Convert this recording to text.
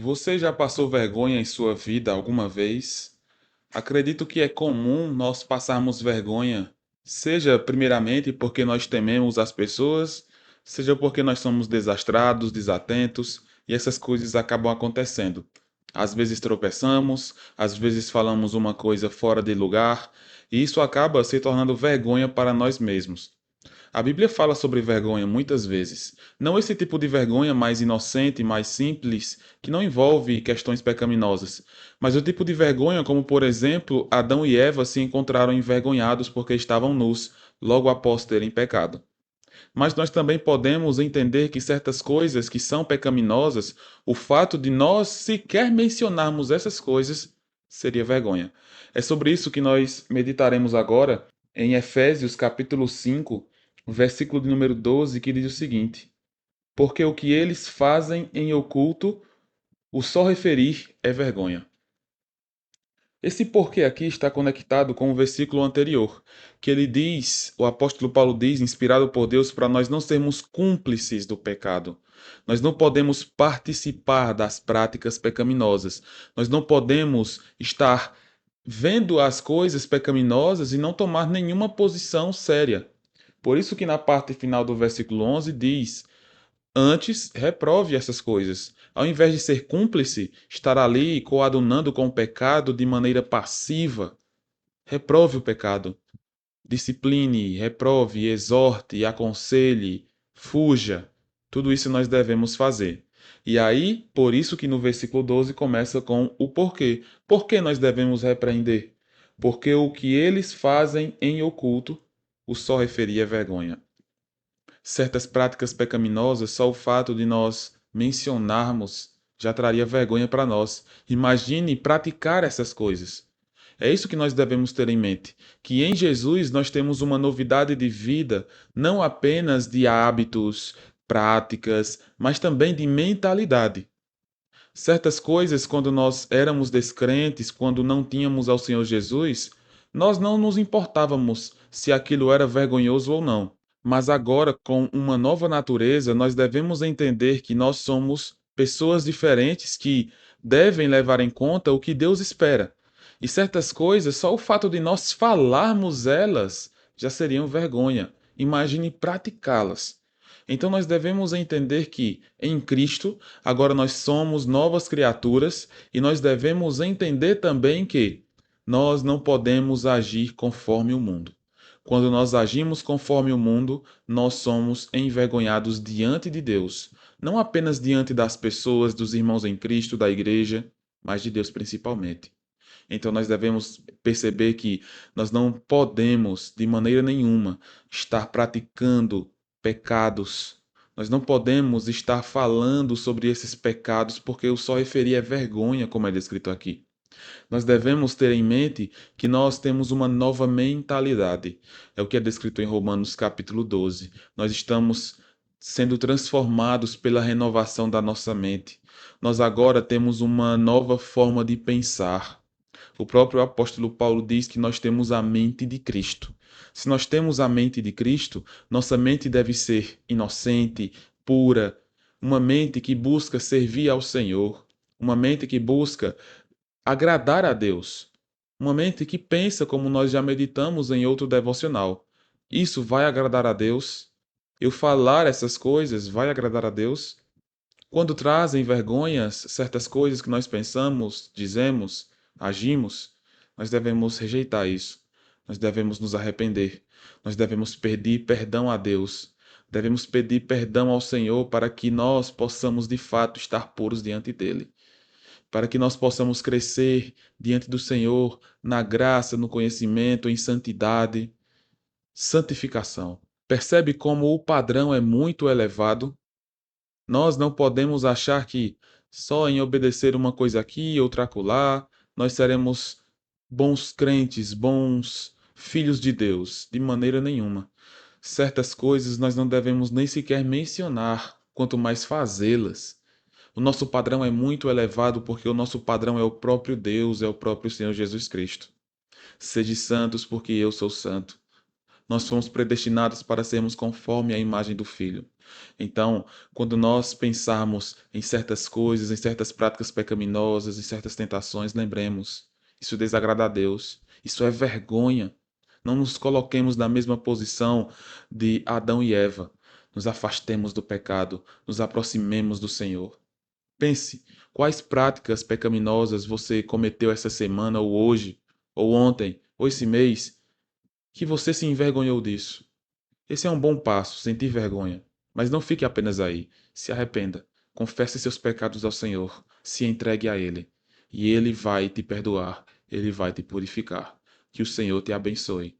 Você já passou vergonha em sua vida alguma vez? Acredito que é comum nós passarmos vergonha, seja primeiramente porque nós tememos as pessoas, seja porque nós somos desastrados, desatentos, e essas coisas acabam acontecendo. Às vezes tropeçamos, às vezes falamos uma coisa fora de lugar, e isso acaba se tornando vergonha para nós mesmos. A Bíblia fala sobre vergonha muitas vezes. Não esse tipo de vergonha mais inocente, mais simples, que não envolve questões pecaminosas, mas o tipo de vergonha como, por exemplo, Adão e Eva se encontraram envergonhados porque estavam nus, logo após terem pecado. Mas nós também podemos entender que certas coisas que são pecaminosas, o fato de nós sequer mencionarmos essas coisas seria vergonha. É sobre isso que nós meditaremos agora em Efésios capítulo 5, versículo de número 12, que diz o seguinte: Porque o que eles fazem em oculto, o só referir é vergonha. Esse porquê aqui está conectado com o versículo anterior, que ele diz, o apóstolo Paulo diz, inspirado por Deus, para nós não sermos cúmplices do pecado. Nós não podemos participar das práticas pecaminosas. Nós não podemos estar vendo as coisas pecaminosas e não tomar nenhuma posição séria. Por isso que na parte final do versículo 11 diz: Antes, reprove essas coisas. Ao invés de ser cúmplice, estar ali coadunando com o pecado de maneira passiva, reprove o pecado. Discipline, reprove, exorte, aconselhe, fuja. Tudo isso nós devemos fazer. E aí, por isso que no versículo 12 começa com o porquê. Por que nós devemos repreender? Porque o que eles fazem em oculto, o só referia vergonha. Certas práticas pecaminosas, só o fato de nós mencionarmos já traria vergonha para nós. Imagine praticar essas coisas. É isso que nós devemos ter em mente, que em Jesus nós temos uma novidade de vida, não apenas de hábitos, práticas, mas também de mentalidade. Certas coisas, quando nós éramos descrentes, quando não tínhamos ao Senhor Jesus, nós não nos importávamos se aquilo era vergonhoso ou não. Mas agora, com uma nova natureza, nós devemos entender que nós somos pessoas diferentes que devem levar em conta o que Deus espera. E certas coisas, só o fato de nós falarmos elas já seriam vergonha. Imagine praticá-las. Então nós devemos entender que em Cristo agora nós somos novas criaturas e nós devemos entender também que nós não podemos agir conforme o mundo. Quando nós agimos conforme o mundo, nós somos envergonhados diante de Deus, não apenas diante das pessoas, dos irmãos em Cristo, da igreja, mas de Deus principalmente. Então nós devemos perceber que nós não podemos, de maneira nenhuma, estar praticando pecados. Nós não podemos estar falando sobre esses pecados porque eu só referi a vergonha, como é descrito aqui. Nós devemos ter em mente que nós temos uma nova mentalidade. É o que é descrito em Romanos capítulo 12. Nós estamos sendo transformados pela renovação da nossa mente. Nós agora temos uma nova forma de pensar. O próprio apóstolo Paulo diz que nós temos a mente de Cristo. Se nós temos a mente de Cristo, nossa mente deve ser inocente, pura, uma mente que busca servir ao Senhor, uma mente que busca agradar a Deus, uma mente que pensa como nós já meditamos em outro devocional. Isso vai agradar a Deus? Eu falar essas coisas vai agradar a Deus? Quando trazem vergonhas, certas coisas que nós pensamos, dizemos, agimos, nós devemos rejeitar isso. Nós devemos nos arrepender. Nós devemos pedir perdão a Deus. Devemos pedir perdão ao Senhor para que nós possamos de fato estar puros diante dele. Para que nós possamos crescer diante do Senhor na graça, no conhecimento, em santidade, santificação. Percebe como o padrão é muito elevado? Nós não podemos achar que só em obedecer uma coisa aqui, outra acolá, nós seremos bons crentes, bons filhos de Deus, de maneira nenhuma. Certas coisas nós não devemos nem sequer mencionar, quanto mais fazê-las. O nosso padrão é muito elevado porque o nosso padrão é o próprio Deus, é o próprio Senhor Jesus Cristo. Sede santos porque eu sou santo. Nós fomos predestinados para sermos conforme a imagem do Filho. Então, quando nós pensarmos em certas coisas, em certas práticas pecaminosas, em certas tentações, lembremos, isso desagrada a Deus, isso é vergonha. Não nos coloquemos na mesma posição de Adão e Eva. Nos afastemos do pecado, nos aproximemos do Senhor. Pense, quais práticas pecaminosas você cometeu essa semana, ou hoje, ou ontem, ou esse mês, que você se envergonhou disso. Esse é um bom passo, sentir vergonha. Mas não fique apenas aí. Se arrependa. Confesse seus pecados ao Senhor. Se entregue a Ele. E Ele vai te perdoar. Ele vai te purificar. Que o Senhor te abençoe.